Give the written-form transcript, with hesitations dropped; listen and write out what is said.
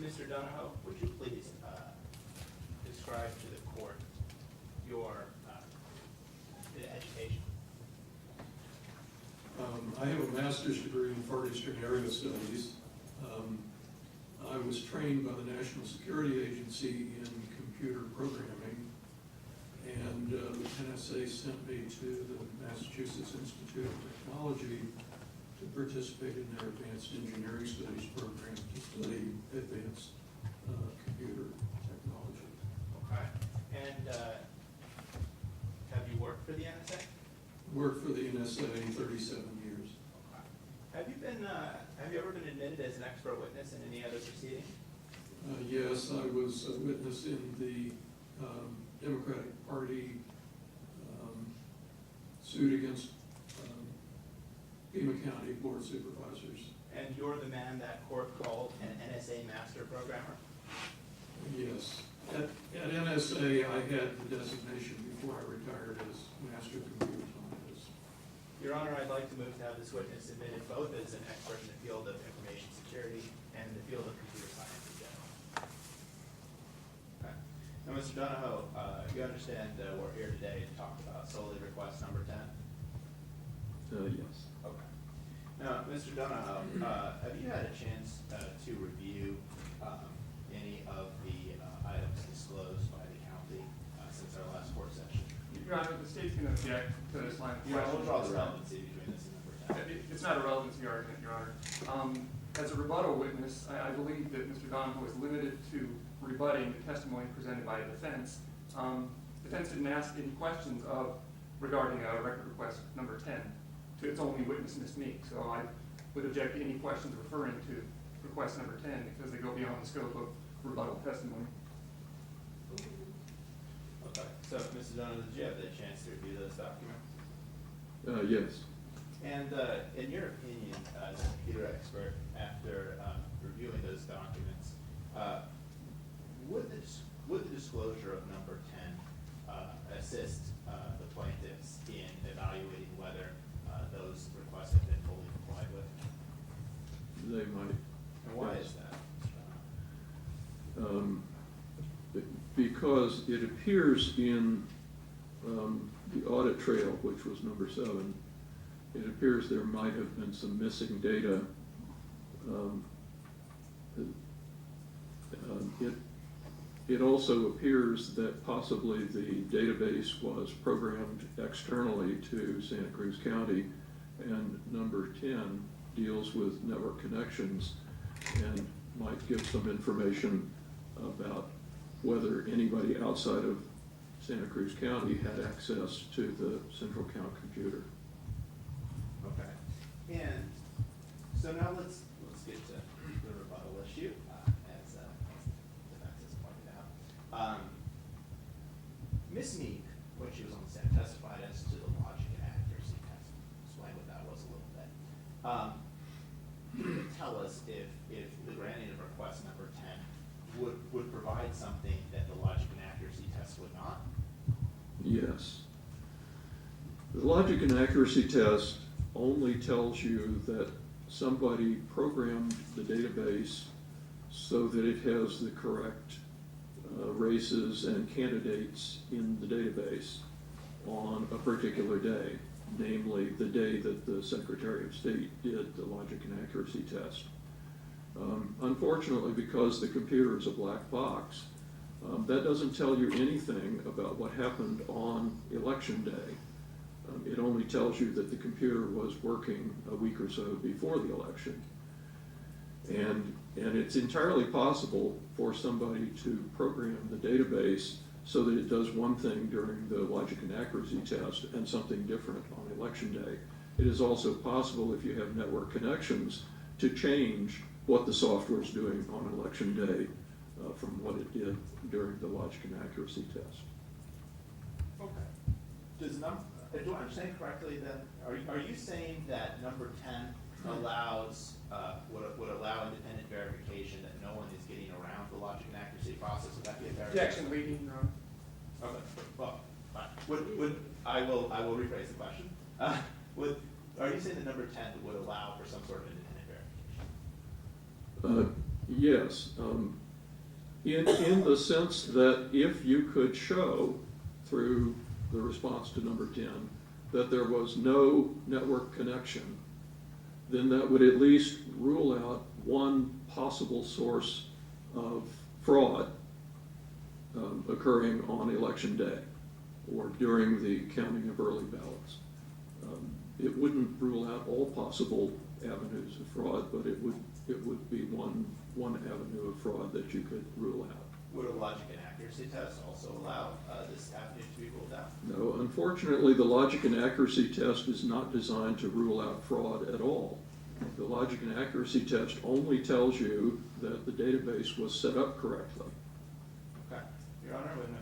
Mr. Duniho, would you please describe to the court your education? I have a master's degree in Far Eastern Area Studies. I was trained by the National Security Agency in computer programming, and the NSA sent me to the Massachusetts Institute of Technology to participate in their Advanced Engineering Studies program to study advanced computer technology. Okay. And have you worked for the NSA? Worked for the NSA 37 years. Okay. Have you ever been admitted as an expert witness in any other proceeding? Yes, I was a witness in the Democratic Party suit against Pima County Board of Supervisors. And you're the man that court called an NSA master programmer? Yes. At NSA, I had the designation before I retired as Master Computer Scientist. Your Honor, I'd like to move to have this witness admitted both as an expert in the field of information security and in the field of computer science in general. Okay. Now, Mr. Duniho, you understand we're here today to talk about solely request number 10? Yes. Okay. Now, Mr. Duniho, have you had a chance to review any of the items disclosed by the county since our last court session? Your Honor, the state's going to object to this line of questioning. We'll draw the relevancy between this and number 10. It's not a relevancy argument, Your Honor. As a rebuttal witness, I believe that Mr. Duniho is limited to rebutting the testimony presented by a defense. Defense didn't ask any questions regarding record request number 10 to its only witness, Ms. Meek. So I would object to any questions referring to request number 10 because they go beyond the scope of rebuttal testimony. Okay. So, Mr. Duniho, did you have the chance to review those documents? Yes. And in your opinion, as a computer expert, after reviewing those documents, would the disclosure of number 10 assist the plaintiffs in evaluating whether those requests have been fully complied with? They might. And why Yes. is that? Because it appears in the audit trail, which was number 7, it appears there might have been some missing data. It also appears that possibly the database was programmed externally to Santa Cruz County, and number 10 deals with network connections and might give some information about whether anybody outside of Santa Cruz County had access to the central count computer. Okay. And so now let's get to the rebuttal issue, as the defense has pointed out. Ms. Meek, when she was on the stand, testified as to the logic and accuracy test. Explain what that was a little bit. Can you tell us if the granting of request number 10 would provide something that the logic and accuracy test would not? Yes. The logic and accuracy test only tells you that somebody programmed the database so that it has the correct races and candidates in the database on a particular day, namely the day that the Secretary of State did the logic and accuracy test. Unfortunately, because the computer is a black box, that doesn't tell you anything about what happened on election day. It only tells you that the computer was working a week or so before the election. And it's entirely possible for somebody to program the database so that it does one thing during the logic and accuracy test and something different on election day. It is also possible, if you have network connections, to change what the software is doing on election day from what it did during the logic and accuracy test. Okay. Do I understand correctly then? Are you saying that number 10 allows would allow independent verification that no one is getting around the logic and accuracy process? Would that be a verification? Objection, leading, Your Honor. Okay. Well, fine. I will rephrase the question. Are you saying that number 10 would allow for some sort of independent verification? Yes, in the sense that if you could show through the response to number 10 that there was no network connection, then that would at least rule out one possible source of fraud occurring on election day or during the counting of early ballots. It wouldn't rule out all possible avenues of fraud, but it would be one avenue of fraud that you could rule out. Would a logic and accuracy test also allow this avenue to be ruled out? No, unfortunately, the logic and accuracy test is not designed to rule out fraud at all. The logic and accuracy test only tells you that the database was set up correctly. Okay. Your Honor, when